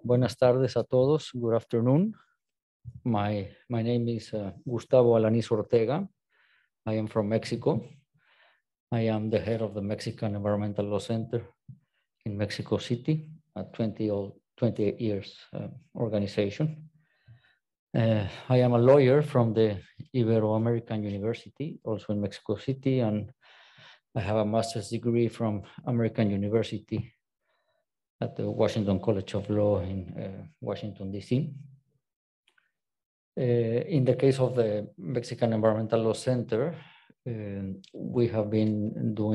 Buenas tardes a todos. Good afternoon. My name is Gustavo ALANIS Ortega. I am from Mexico. I am the head of the Mexican Environmental Law Center in Mexico City, a 28 years organization. I am a lawyer from the Ibero-American University, also in Mexico City, and I have a master's degree from American University at the Washington College of Law in Washington, D.C. In the case of the Mexican Environmental Law Center, we have been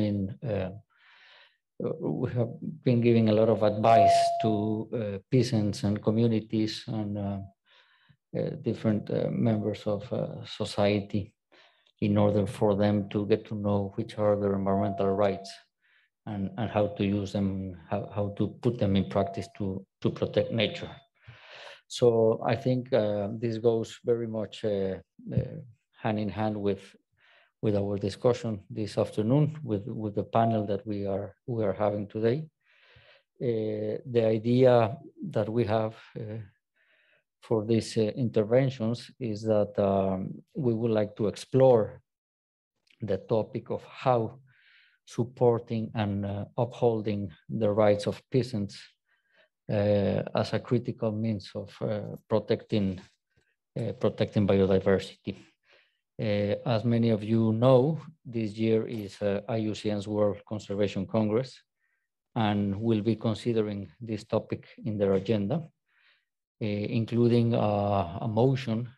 giving a lot of advice to peasants and communities and different members of society in order for them to get to know which are their environmental rights and how to use them, how to put them in practice to protect nature. So I think this goes very much hand in hand with our discussion this afternoon with the panel that we are having today. The idea that we have for these interventions is that we would like to explore the topic of how supporting and upholding the rights of peasants as a critical means of protecting biodiversity. As many of you know, this year is IUCN's World Conservation Congress, and we'll be considering this topic in their agenda, including a motion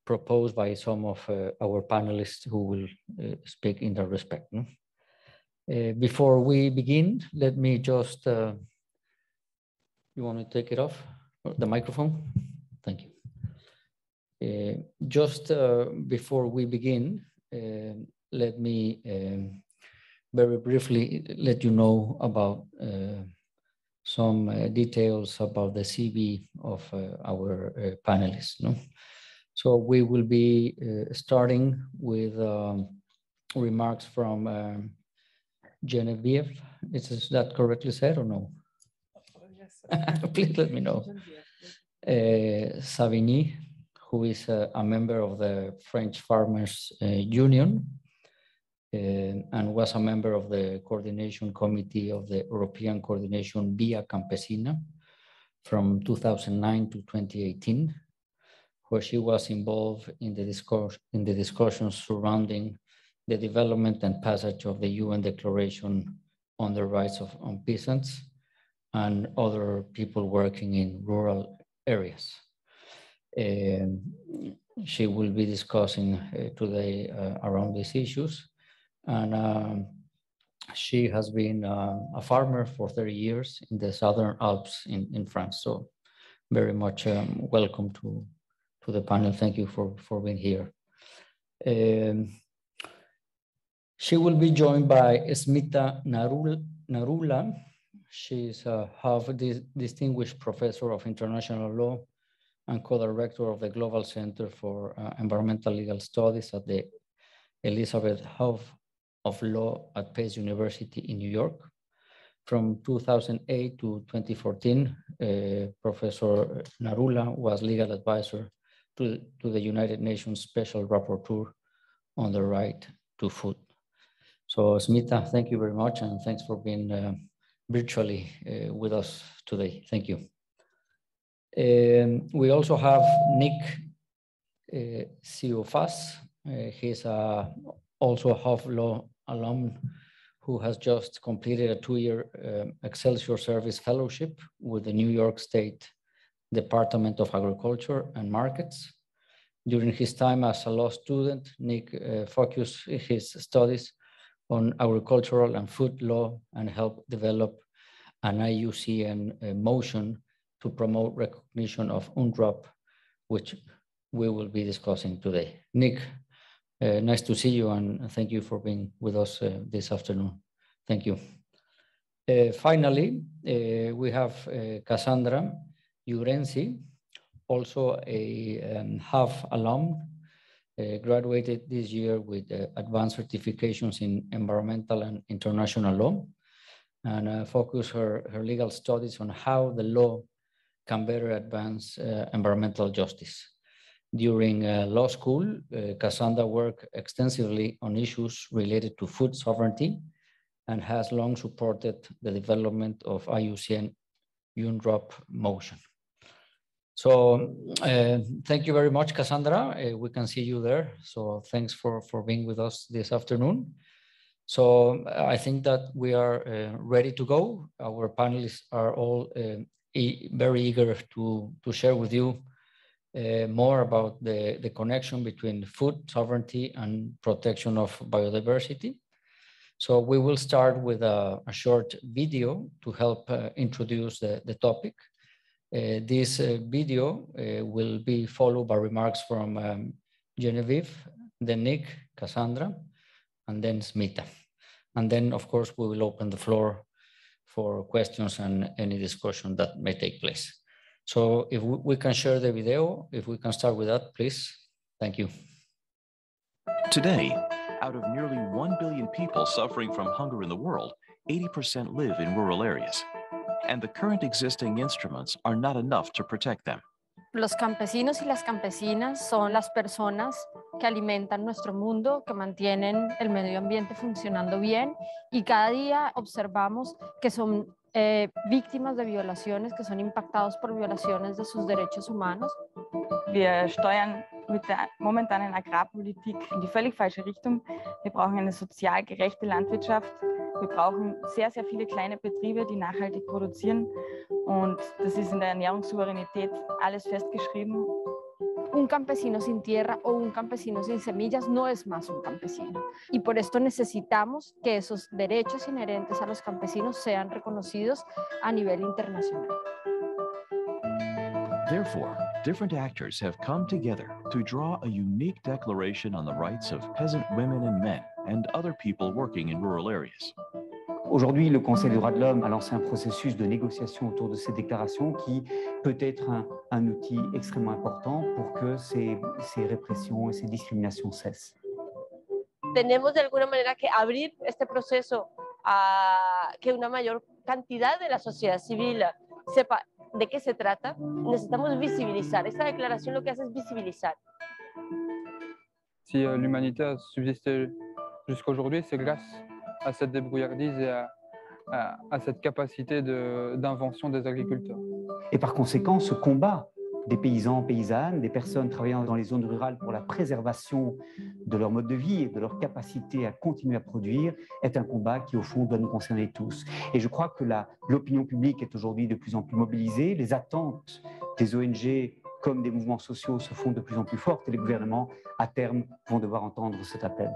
proposed by some of our panelists who will speak in that respect. Before we begin, let me just, you want to take it off, the microphone? Thank you. Just before we begin, let me very briefly let you know about some details about the CV of our panelists. So we will be starting with remarks from Geneviève. Is that correctly said or no? Yes. Please let me know. SAVIGNY, who is a member of the French Farmers Union and was a member of the coordination committee of the European coordination Via Campesina from 2009 to 2018, where she was involved in the discussions surrounding the development and passage of the UN Declaration on the Rights of Peasants and other people working in rural areas. She will be discussing today around these issues. And she has been a farmer for 30 years in the Southern Alps in France. So very much welcome to the panel. Thank you for being here. She will be joined by Smita Narula. She's a Haub Distinguished Professor of International Law and co-director of the Global Center for Environmental Legal Studies at the Elisabeth Haub of Law at Pace University in New York. From 2008 to 2014, Professor Narula was legal advisor to the United Nations Special Rapporteur on the right to food. So Smita, thank you very much, and thanks for being virtually with us today. Thank you. We also have Nick Sioufas. He's also a Haub Law alum who has just completed a 2-year Excelsior Service Fellowship with the New York State Department of Agriculture and Markets. During his time as a law student, Nick focused his studies on agricultural and food law and helped develop an IUCN motion to promote recognition of UNDROP, which we will be discussing today. Nick, nice to see you, and thank you for being with us this afternoon. Thank you. Finally, we have Cassandra Jurenci, also a Haub alum, graduated this year with advanced certifications in environmental and international law, and focused her legal studies on how the law can better advance environmental justice. During law school, Cassandra worked extensively on issues related to food sovereignty and has long supported the development of IUCN UNDROP motion. So thank you very much, Cassandra. We can see you there. So thanks for being with us this afternoon. So I think that we are ready to go. Our panelists are all very eager to share with you more about the connection between food sovereignty and protection of biodiversity. So we will start with a short video to help introduce the topic. This video will be followed by remarks from Geneviève, then Nick, Cassandra, and then Smita. And then, of course, we will open the floor for questions and any discussion that may take place. So if we can share the video, if we can start with that, please. Thank you. Today, out of nearly 1 billion people suffering from hunger in the world, 80% live in rural areas. And the current existing instruments are not enough to protect them. Los campesinos y las campesinas son las personas que alimentan nuestro mundo, que mantienen el medio ambiente funcionando bien, y cada día observamos que son víctimas de violaciones, que son impactados por violaciones de sus derechos humanos. Wir steuern mit der momentanen Agrarpolitik in die völlig falsche Richtung. Wir brauchen eine sozial gerechte Landwirtschaft. Wir brauchen sehr, sehr viele kleine Betriebe, die nachhaltig produzieren. Und das ist in der Ernährungssouveränität alles festgeschrieben. Un campesino sin tierra o un campesino sin semillas no es más un campesino. Y por esto necesitamos que esos derechos inherentes a los campesinos sean reconocidos a nivel internacional. Therefore, different actors have come together to draw a unique declaration on the rights of peasant women and men and other people working in rural areas. Aujourd'hui, le Conseil des droits de l'homme a lancé un processus de négociation autour de cette déclaration qui peut être un outil extrêmement important pour que ces répressions et ces discriminations cessent. Tenemos de alguna manera que abrir este proceso a que una mayor cantidad de la sociedad civil sepa de qué se trata. Necesitamos visibilizar. Esta declaración lo que hace es visibilizar. Si l'humanité a subsisté jusqu'à aujourd'hui, c'est grâce à cette débrouillardise et à cette capacité d'invention des agriculteurs. Et par conséquent, ce combat des paysans, paysannes, des personnes travaillant dans les zones rurales pour la préservation de leur mode de vie et de leur capacité à continuer à produire est un combat qui, au fond, doit nous concerner tous. Et je crois que l'opinion publique est aujourd'hui de plus en plus mobilisée, les attentes des ONG comme des mouvements sociaux se font de plus en plus fortes et les gouvernements, à terme, vont devoir entendre cet appel.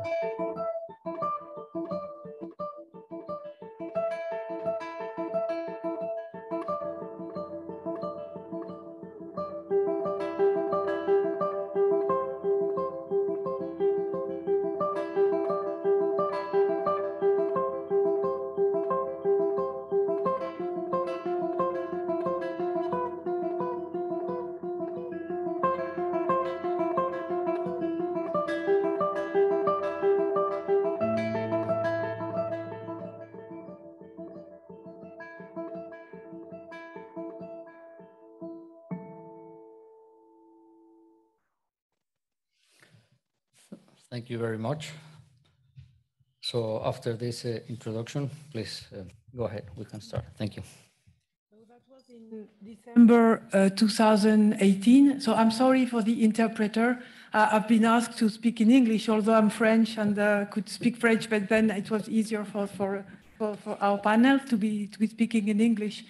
Thank you very much. So after this introduction, please go ahead. We can start. Thank you. So that was in December 2018. So I'm sorry for the interpreter. I've been asked to speak in English, although I'm French and could speak French, but then it was easier for our panel to be speaking in English.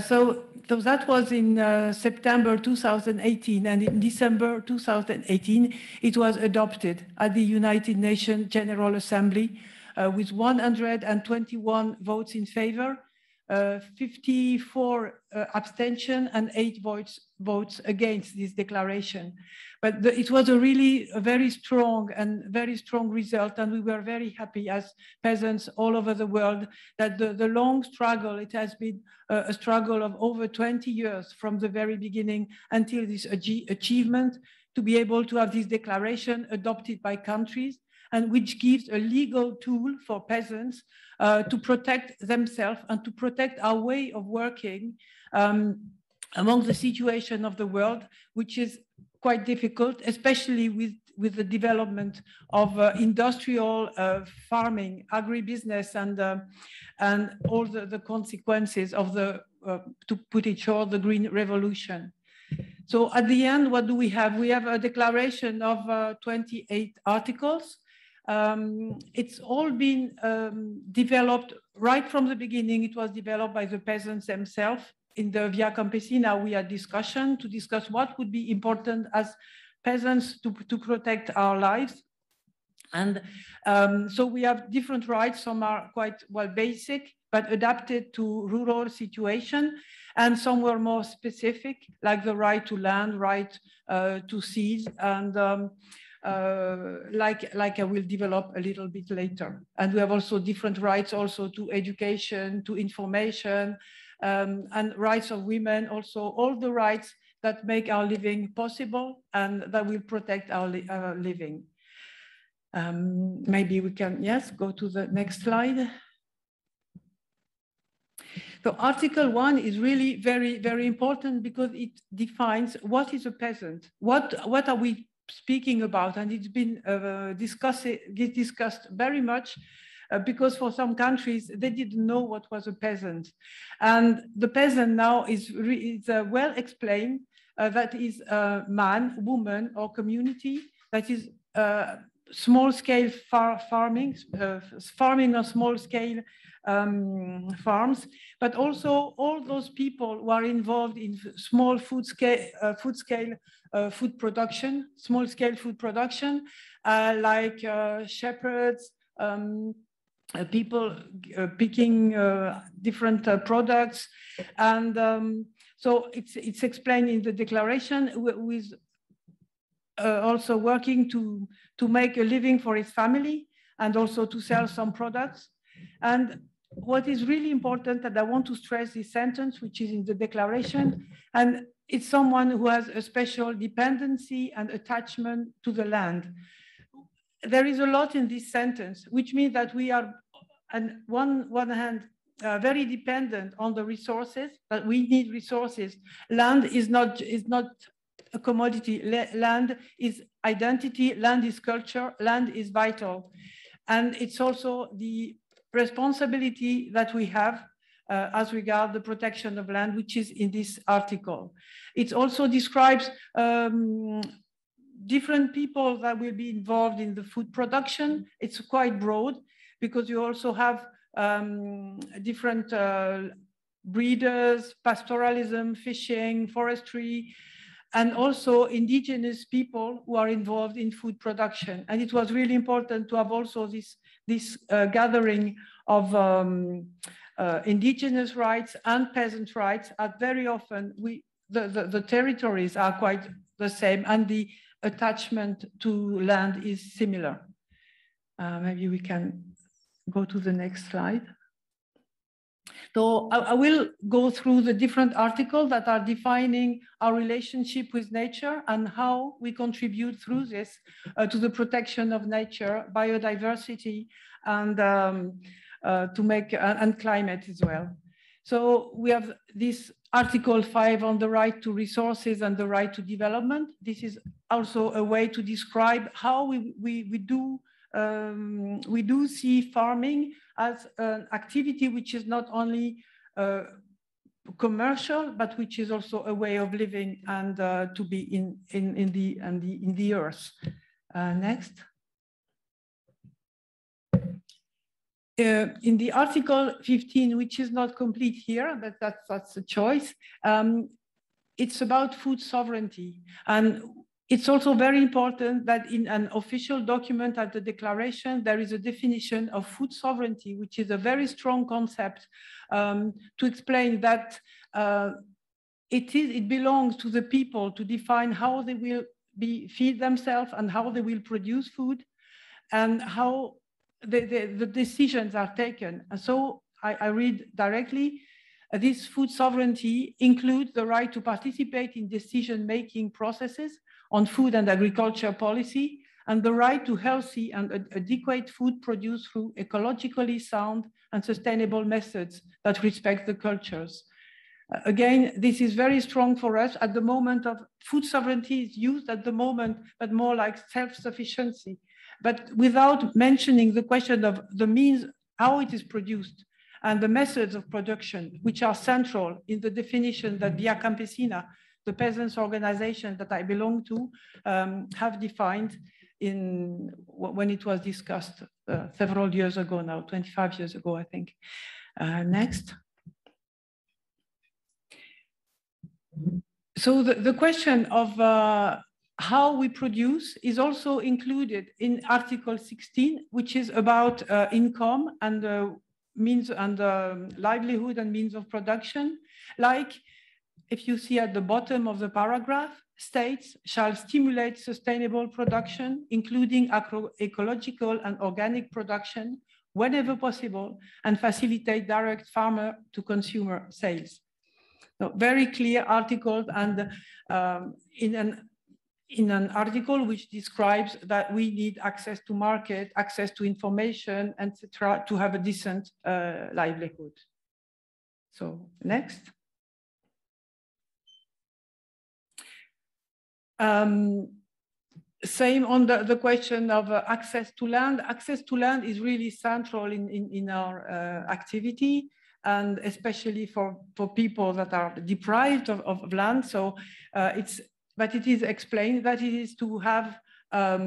So that was in September 2018, and in December 2018, it was adopted at the United Nations General Assembly with 121 votes in favor, 54 abstention, and 8 votes against this declaration. But it was a very strong result, and we were very happy as peasants all over the world that the long struggle, it has been a struggle of over 20 years from the very beginning until this achievement, to be able to have this declaration adopted by countries, and which gives a legal tool for peasants to protect themselves and to protect our way of working among the situation of the world, which is quite difficult, especially with the development of industrial farming, agribusiness, and all the consequences of the, to put it short, the Green Revolution. So at the end, what do we have? We have a declaration of 28 articles. It's all been developed right from the beginning. It was developed by the peasants themselves. In the Via Campesina, we had discussion to discuss what would be important as peasants to protect our lives. And so we have different rights. Some are quite well basic, but adapted to rural situation. And some were more specific, like the right to land, right to seeds, and like I will develop a little bit later. And we have also different rights also to education, to information, and rights of women, also all the rights that make our living possible and that will protect our living. Maybe we can, yes, go to the next slide. So Article 1 is really very, very important because it defines what is a peasant, what are we speaking about, and it's been discussed very much because for some countries, they didn't know what was a peasant. And the peasant now is well explained, that is a man, woman, or community, that is small-scale farming, farming on small-scale farms, but also all those people who are involved in small food production, small-scale food production, like shepherds, people picking different products. And so it's explained in the declaration, with also working to make a living for his family and also to sell some products. And what is really important, and I want to stress this sentence, which is in the declaration, and it's someone who has a special dependency and attachment to the land. There is a lot in this sentence, which means that we are, on one hand, very dependent on the resources, but we need resources. Land is not a commodity. Land is identity, land is culture, land is vital. And it's also the responsibility that we have as regard the protection of land, which is in this article. It also describes different people that will be involved in the food production. It's quite broad because you also have different breeders, pastoralism, fishing, forestry, and also indigenous people who are involved in food production. And it was really important to have also this gathering of indigenous rights and peasant rights. And very often the territories are quite the same and the attachment to land is similar. Maybe we can go to the next slide. So I will go through the different articles that are defining our relationship with nature and how we contribute through this to the protection of nature, biodiversity, and to make and climate as well. So we have this Article 5 on the right to resources and the right to development. This is also a way to describe how we do see farming as an activity which is not only commercial, but which is also a way of living and to be in the earth. Next. In the Article 15, which is not complete here, but that's a choice, it's about food sovereignty. And it's also very important that in an official document at the declaration, there is a definition of food sovereignty, which is a very strong concept to explain that it belongs to the people to define how they will feed themselves and how they will produce food and how the decisions are taken. And so I read directly, this food sovereignty includes the right to participate in decision-making processes on food and agriculture policy, and the right to healthy and adequate food produced through ecologically sound and sustainable methods that respect the cultures. Again, this is very strong for us at the moment of food sovereignty is used at the moment, but more like self-sufficiency, but without mentioning the question of the means, how it is produced, and the methods of production, which are central in the definition that Via Campesina, the peasants organization that I belong to, have defined when it was discussed several years ago now, 25 years ago, I think. Next. So the question of how we produce is also included in Article 16, which is about income and means and livelihood and means of production. Like, if you see at the bottom of the paragraph, states shall stimulate sustainable production, including agroecological and organic production, whenever possible, and facilitate direct farmer to consumer sales. So very clear article, and in an article which describes that we need access to market, access to information, etc., to have a decent livelihood. So next. Same on the question of access to land. Access to land is really central in our activity, and especially for people that are deprived of land. So but it is explained that it is to have a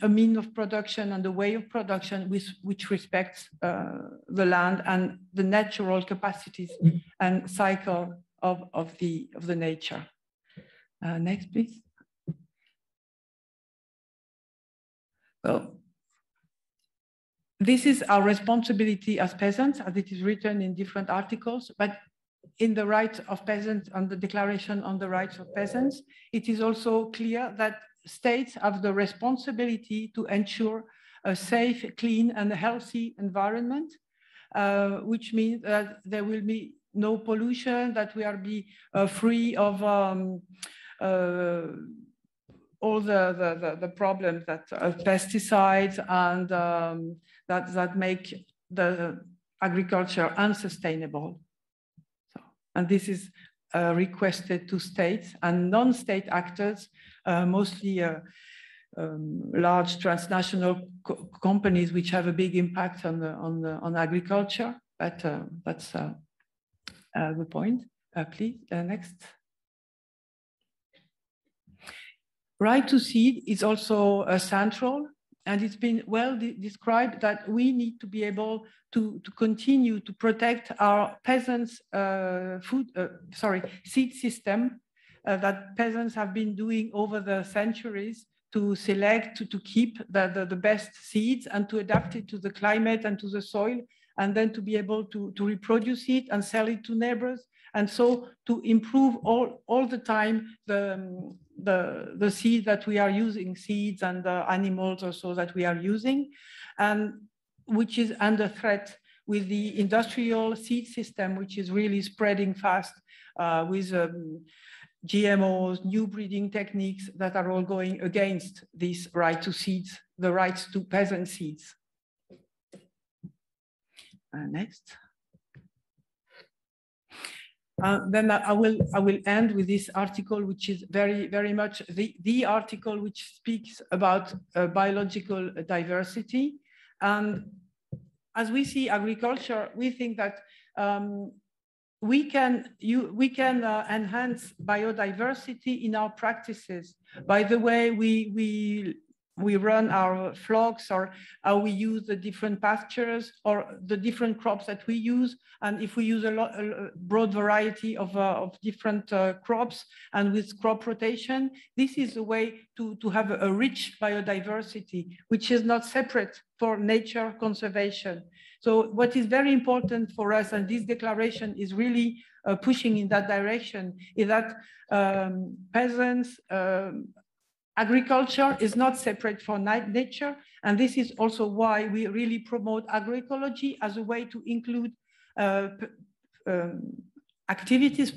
mean of production and a way of production which respects the land and the natural capacities and cycle of the nature. Next, please. So this is our responsibility as peasants, as it is written in different articles, but in the rights of peasants and the Declaration on the Rights of Peasants, it is also clear that states have the responsibility to ensure a safe, clean, and healthy environment, which means that there will be no pollution, that we are free of all the problems that pesticides and that make the agriculture unsustainable. So, and this is requested to states and non-state actors, mostly large transnational companies which have a big impact on agriculture. But that's the point. Please, next. Right to seed is also central, and it's been well described that we need to be able to continue to protect our peasants' seed system that peasants have been doing over the centuries to select, to keep the best seeds and to adapt it to the climate and to the soil, and then to be able to reproduce it and sell it to neighbors. And so to improve all the time the seed that we are using, seeds and animals also that we are using, and which is under threat with the industrial seed system, which is really spreading fast with GMOs, new breeding techniques that are all going against this right to seeds, the rights to peasant seeds. Next. Then I will end with this article, which is very much the article which speaks about biological diversity. And as we see agriculture, we think that we can enhance biodiversity in our practices by the way we run our flocks, or how we use the different pastures or the different crops that we use. And if we use a broad variety of different crops and with crop rotation, this is a way to have a rich biodiversity, which is not separate for nature conservation. So what is very important for us, and this declaration is really pushing in that direction, is that peasants, agriculture is not separate from nature, and this is also why we really promote agroecology as a way to include activities,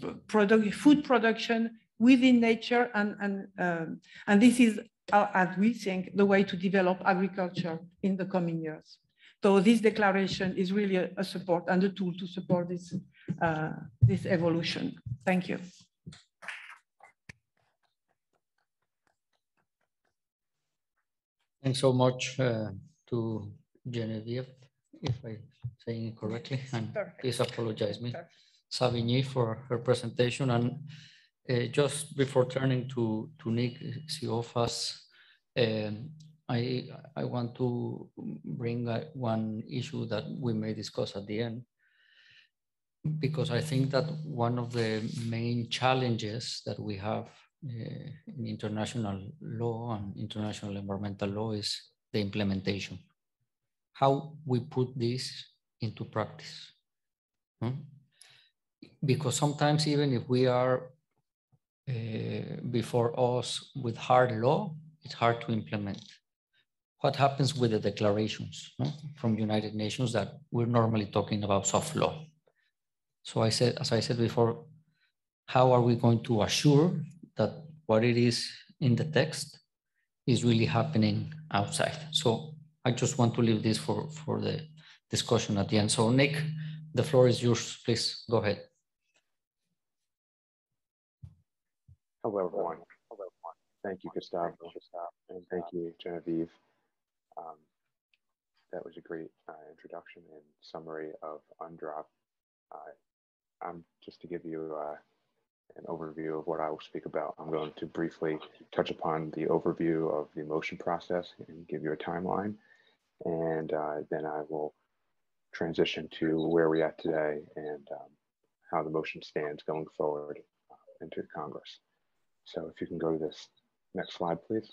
food production within nature, and this is, as we think, the way to develop agriculture in the coming years. So this declaration is really a support and a tool to support this this evolution. Thank you. Thanks so much to Geneviève, if I'm saying it correctly, and please apologize me, SAVIGNY, for her presentation. And just before turning to Nick Sioufas, I want to bring one issue that we may discuss at the end, because I think that one of the main challenges that we have in international law and international environmental law is the implementation. How we put this into practice. Because sometimes even if we are before us with hard law, it's hard to implement. What happens with the declarations from United Nations that we're normally talking about soft law? So as I said before, how are we going to assure that what it is in the text is really happening outside? So I just want to leave this for the discussion at the end. So Nick, the floor is yours, please, go ahead. Hello, everyone. Thank you, Gustavo, and thank you, Geneviève. That was a great introduction and summary of UNDROP. Just to give you an overview of what I will speak about, I'm going to briefly touch upon the overview of the motion process and give you a timeline. And then I will transition to where we're at today and how the motion stands going forward into Congress. So if you can go to this next slide, please.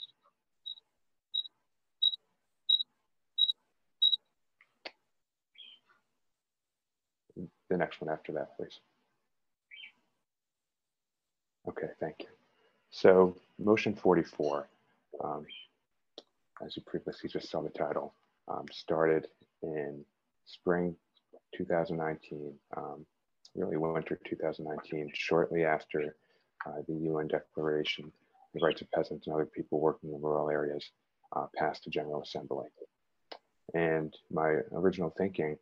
The next one after that, please. Okay, thank you. So motion 44, as you previously just saw the title, started in spring 2019, really winter 2019, shortly after the UN Declaration, the Rights of Peasants and Other People Working in Rural Areas passed the General Assembly. And my original thinking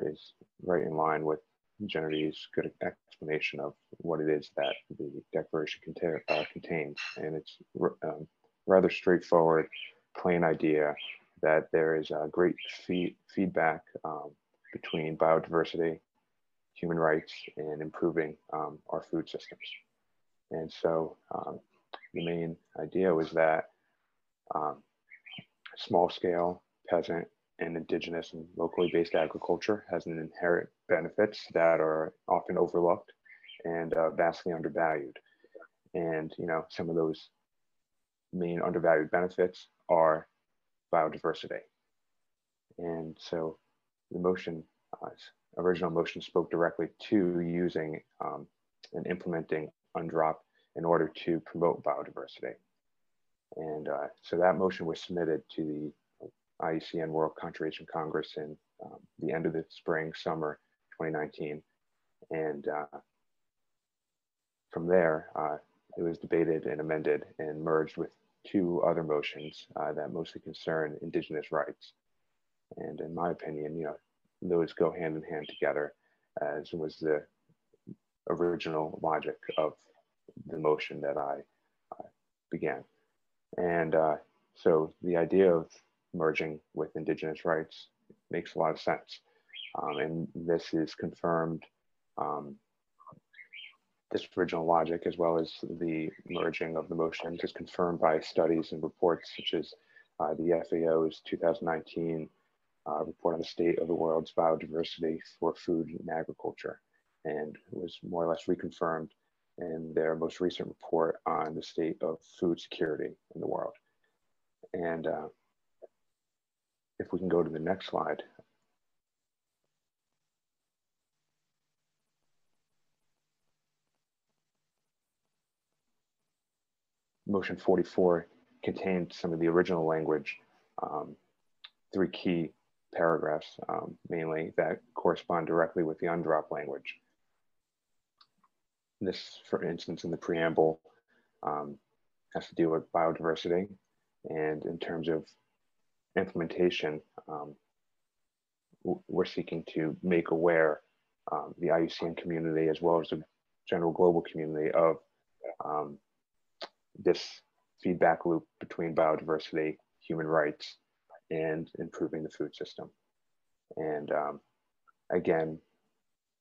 is right in line with Genevieve's good explanation of what it is that the declaration contains. And it's rather straightforward, plain idea that there is a great feedback between biodiversity, human rights, and improving our food systems. And so the main idea was that small scale peasant and indigenous and locally based agriculture has an inherent benefits that are often overlooked and vastly undervalued. And some of those main undervalued benefits are biodiversity. And so the motion, original motion, spoke directly to using and implementing UNDROP in order to promote biodiversity. And so that motion was submitted to the IUCN World Conservation Congress in the end of the spring, summer 2019. And from there, it was debated and amended and merged with two other motions that mostly concern indigenous rights. And in my opinion, those go hand in hand together, as was the original logic of the motion that I began. And so the idea of merging with indigenous rights makes a lot of sense. And this is confirmed, this original logic, as well as the merging of the motions, is confirmed by studies and reports such as the FAO's 2019 report on the state of the world's biodiversity for food and agriculture, and was more or less reconfirmed in their most recent report on the state of food security in the world. And if we can go to the next slide. Motion 44 contained some of the original language, 3 key paragraphs, mainly, that correspond directly with the UNDROP language. This, for instance, in the preamble, has to do with biodiversity. And in terms of implementation, we're seeking to make aware the IUCN community, as well as the general global community, of this feedback loop between biodiversity, human rights, and improving the food system. And again,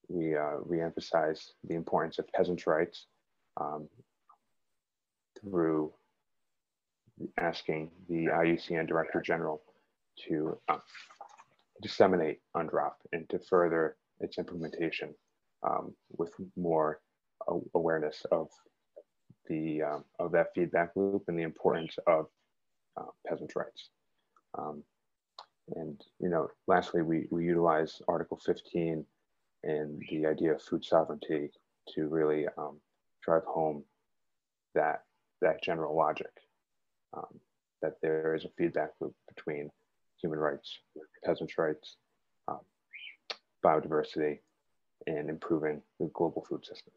we re-emphasize the importance of peasants' rights through asking the IUCN Director General to disseminate UNDROP and to further its implementation with more awareness of that feedback loop and the importance of peasants' rights. And lastly, we utilize Article 15 and the idea of food sovereignty to really drive home that general logic, that there is a feedback loop between human rights, peasants' rights, biodiversity, and improving the global food system.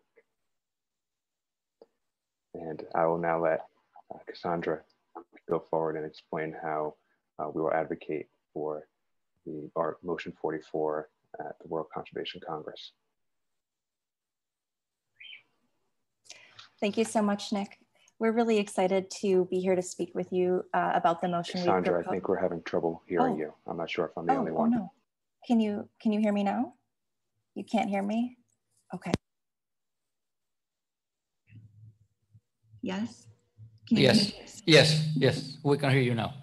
And I will now let Cassandra go forward and explain how we will advocate for our Motion 44 at the World Conservation Congress. Thank you so much, Nick. We're really excited to be here to speak with you about the motion. Cassandra, I think we're having trouble hearing you. I'm not sure if I'm the only one. Oh no. Can you hear me now? You can't hear me? Okay. Yes? Can you yes, hear me? yes, we can hear you now.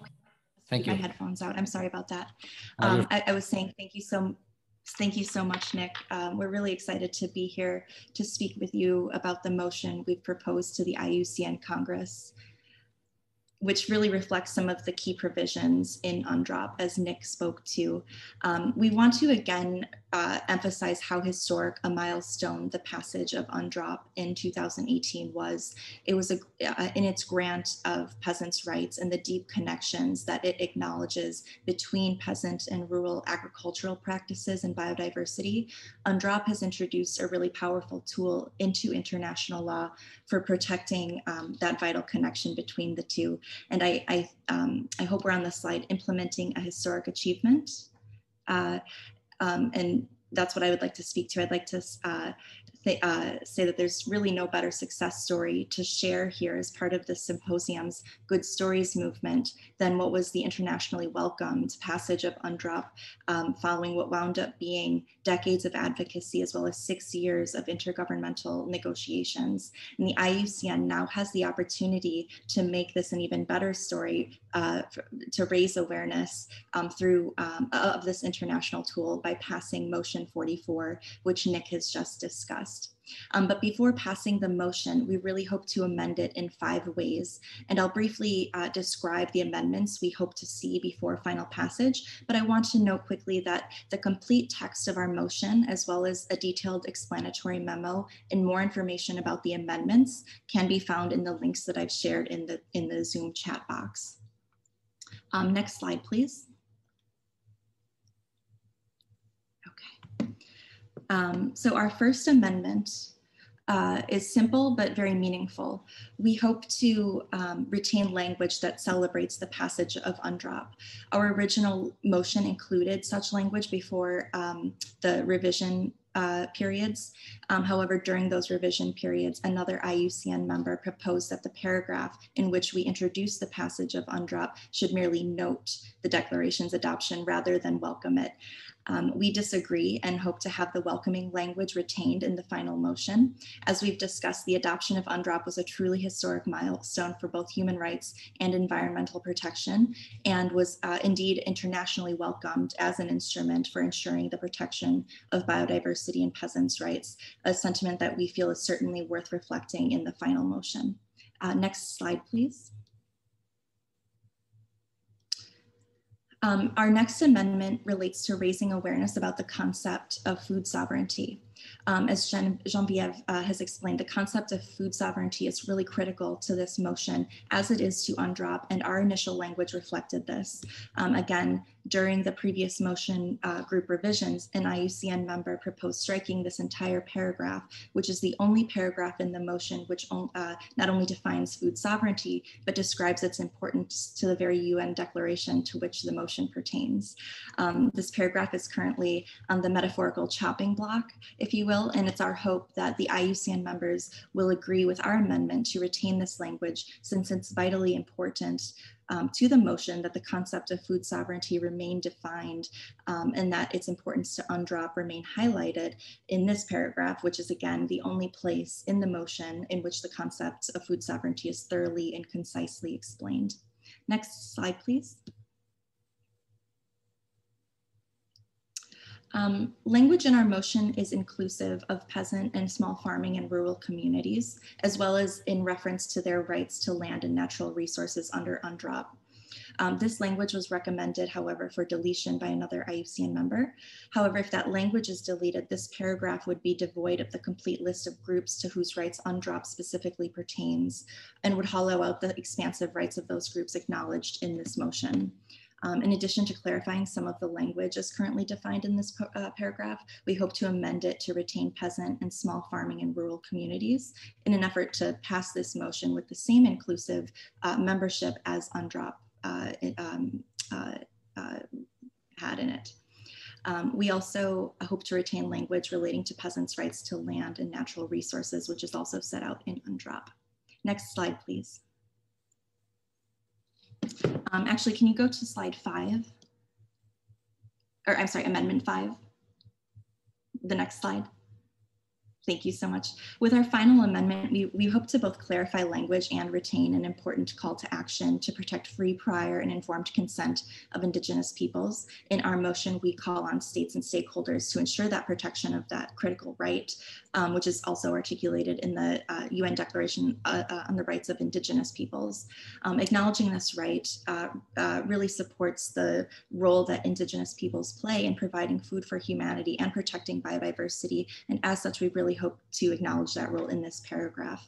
Thank you. My headphones out. I'm sorry about that. I was saying thank you so much, Nick. We're really excited to be here to speak with you about the motion we've proposed to the IUCN Congress, which really reflects some of the key provisions in UNDROP, as Nick spoke to. We want to again emphasize how historic a milestone the passage of UNDROP in 2018 was. It was in its grant of peasants' rights and the deep connections that it acknowledges between peasant and rural agricultural practices and biodiversity. UNDROP has introduced a really powerful tool into international law for protecting that vital connection between the two. And I hope we're on the slide, implementing a historic achievement. And that's what I would like to speak to. I'd like to say that there's really no better success story to share here as part of the symposium's Good Stories movement than what was the internationally welcomed passage of UNDROP, following what wound up being decades of advocacy as well as 6 years of intergovernmental negotiations. And the IUCN now has the opportunity to make this an even better story, to raise awareness through of this international tool by passing Motion 44, which Nick has just discussed. But before passing the motion, we really hope to amend it in 5 ways. And I'll briefly describe the amendments we hope to see before final passage. But I want to note quickly that the complete text of our motion, as well as a detailed explanatory memo and more information about the amendments, can be found in the links that I've shared in the Zoom chat box. Next slide, please. So our first amendment is simple but very meaningful. We hope to retain language that celebrates the passage of UNDROP. Our original motion included such language before the revision periods. However, during those revision periods, another IUCN member proposed that the paragraph in which we introduced the passage of UNDROP should merely note the declaration's adoption rather than welcome it. We disagree and hope to have the welcoming language retained in the final motion. As we've discussed, the adoption of UNDROP was a truly historic milestone for both human rights and environmental protection, and was indeed internationally welcomed as an instrument for ensuring the protection of biodiversity and peasants' rights, a sentiment that we feel is certainly worth reflecting in the final motion. Next slide, please. Our next amendment relates to raising awareness about the concept of food sovereignty. As Geneviève has explained, the concept of food sovereignty is really critical to this motion, as it is to UNDROP, and our initial language reflected this. Again, during the previous motion group revisions, an IUCN member proposed striking this entire paragraph, which is the only paragraph in the motion which not only defines food sovereignty, but describes its importance to the very UN declaration to which the motion pertains. This paragraph is currently on the metaphorical chopping block, if you will, and it's our hope that the IUCN members will agree with our amendment to retain this language, since it's vitally important to the motion that the concept of food sovereignty remain defined, and that its importance to UNDROP remain highlighted in this paragraph, which is again the only place in the motion in which the concept of food sovereignty is thoroughly and concisely explained. Next slide, please. Language in our motion is inclusive of peasant and small farming and rural communities, as well as in reference to their rights to land and natural resources under UNDROP. This language was recommended, however, for deletion by another IUCN member. However, if that language is deleted, this paragraph would be devoid of the complete list of groups to whose rights UNDROP specifically pertains, and would hollow out the expansive rights of those groups acknowledged in this motion. In addition to clarifying some of the language as currently defined in this paragraph, we hope to amend it to retain peasant and small farming and rural communities in an effort to pass this motion with the same inclusive membership as UNDROP had in it. We also hope to retain language relating to peasants' rights to land and natural resources, which is also set out in UNDROP. Next slide, please. Actually, can you go to slide 5? Or I'm sorry, amendment 5. The next slide. Thank you so much. With our final amendment, we hope to both clarify language and retain an important call to action to protect free, prior, and informed consent of Indigenous peoples. In our motion, we call on states and stakeholders to ensure that protection of that critical right, which is also articulated in the UN Declaration on the Rights of Indigenous Peoples. Acknowledging this right really supports the role that Indigenous peoples play in providing food for humanity and protecting biodiversity. And as such, we really hope to acknowledge that role in this paragraph.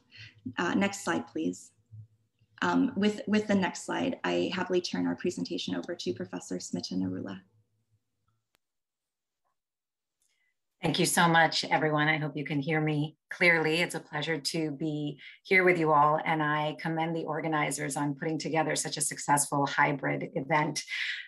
Next slide, please. With the next slide, I happily turn our presentation over to Professor Smita Narula. Thank you so much, everyone. I hope you can hear me clearly. It's a pleasure to be here with you all, and I commend the organizers on putting together such a successful hybrid event.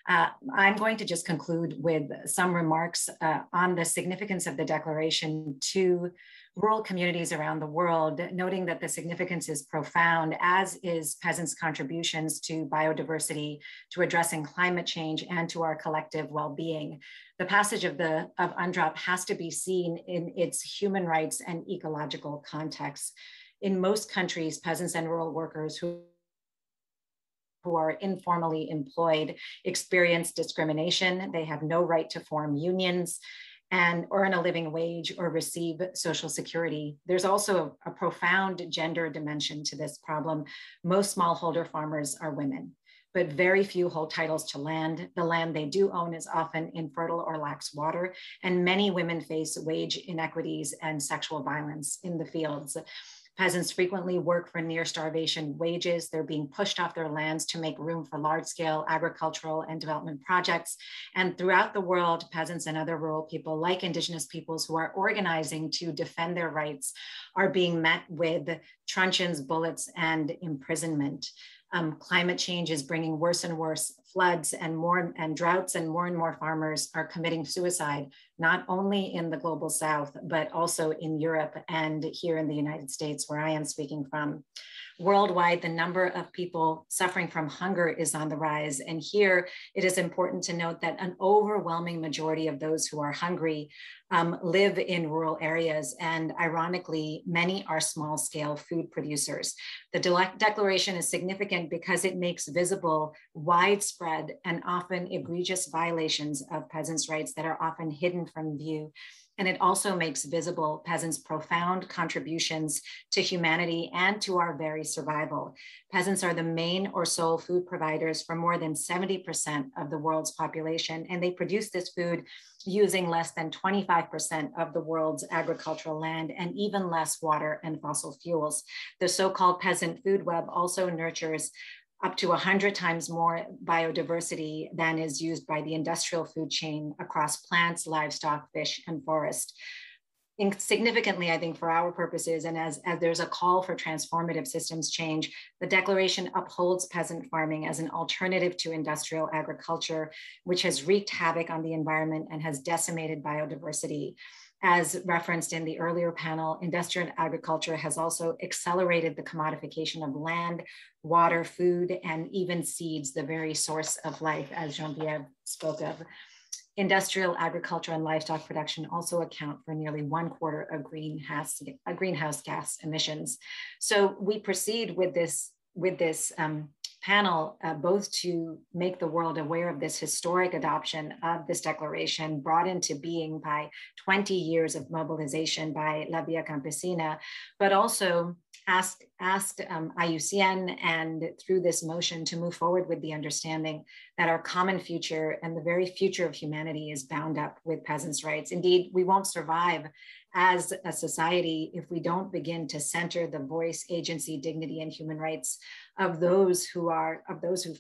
I'm going to just conclude with some remarks on the significance of the declaration to rural communities around the world, noting that the significance is profound, as is peasants' contributions to biodiversity, to addressing climate change, and to our collective well-being. The passage of UNDROP has to be seen in its human rights and ecological context. In most countries, peasants and rural workers who are informally employed experience discrimination. They have no right to form unions and earn a living wage or receive social security. There's also a profound gender dimension to this problem. Most smallholder farmers are women, but very few hold titles to land. The land they do own is often infertile or lacks water, and many women face wage inequities and sexual violence in the fields. Peasants frequently work for near starvation wages. They're being pushed off their lands to make room for large-scale agricultural and development projects. And throughout the world, peasants and other rural people, like Indigenous peoples who are organizing to defend their rights, are being met with truncheons, bullets, and imprisonment. Climate change is bringing worse and worse floods and droughts, and more farmers are committing suicide, not only in the global South, but also in Europe and here in the United States, where I am speaking from. Worldwide, the number of people suffering from hunger is on the rise. And here it is important to note that an overwhelming majority of those who are hungry live in rural areas. And ironically, many are small-scale food producers. The declaration is significant because it makes visible widespread and often egregious violations of peasants' rights that are often hidden from view. And it also makes visible peasants' profound contributions to humanity and to our very survival. Peasants are the main or sole food providers for more than 70% of the world's population, and they produce this food using less than 25% of the world's agricultural land and even less water and fossil fuels. The so-called peasant food web also nurtures up to 100 times more biodiversity than is used by the industrial food chain across plants, livestock, fish, and forest. Significantly, I think for our purposes, and as there's a call for transformative systems change, the declaration upholds peasant farming as an alternative to industrial agriculture, which has wreaked havoc on the environment and has decimated biodiversity. As referenced in the earlier panel, industrial agriculture has also accelerated the commodification of land, water, food, and even seeds, the very source of life, as Geneviève spoke of. Industrial agriculture and livestock production also account for nearly 1/4 of greenhouse gas emissions. So we proceed with this panel, both to make the world aware of this historic adoption of this declaration brought into being by 20 years of mobilization by La Via Campesina, but also asked IUCN and through this motion to move forward with the understanding that our common future and the very future of humanity is bound up with peasants' rights. Indeed, we won't survive as a society if we don't begin to center the voice, agency, dignity, and human rights of those who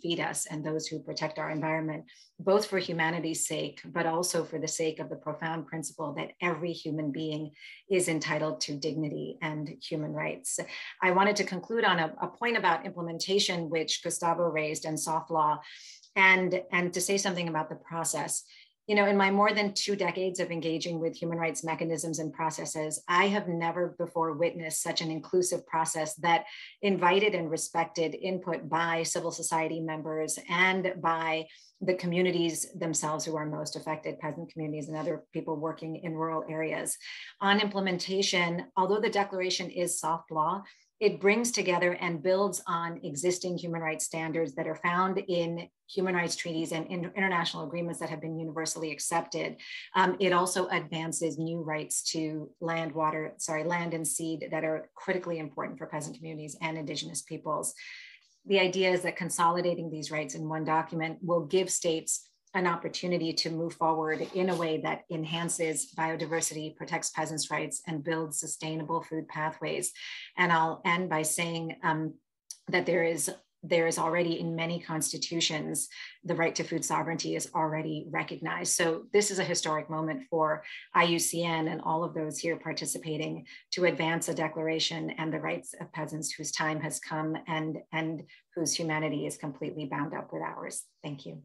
feed us and those who protect our environment, both for humanity's sake, but also for the sake of the profound principle that every human being is entitled to dignity and human rights. I wanted to conclude on a point about implementation, which Gustavo raised, and soft law, and to say something about the process. You know, in my more than 2 decades of engaging with human rights mechanisms and processes, I have never before witnessed such an inclusive process that invited and respected input by civil society members and by the communities themselves who are most affected, peasant communities and other people working in rural areas. On implementation, although the declaration is soft law, it brings together and builds on existing human rights standards that are found in human rights treaties and international agreements that have been universally accepted. It also advances new rights to land and seed that are critically important for peasant communities and indigenous peoples. The idea is that consolidating these rights in one document will give states an opportunity to move forward in a way that enhances biodiversity, protects peasants' rights, and builds sustainable food pathways. And I'll end by saying that there is already in many constitutions, the right to food sovereignty is already recognized. So this is a historic moment for IUCN and all of those here participating to advance a declaration and the rights of peasants whose time has come and whose humanity is completely bound up with ours. Thank you.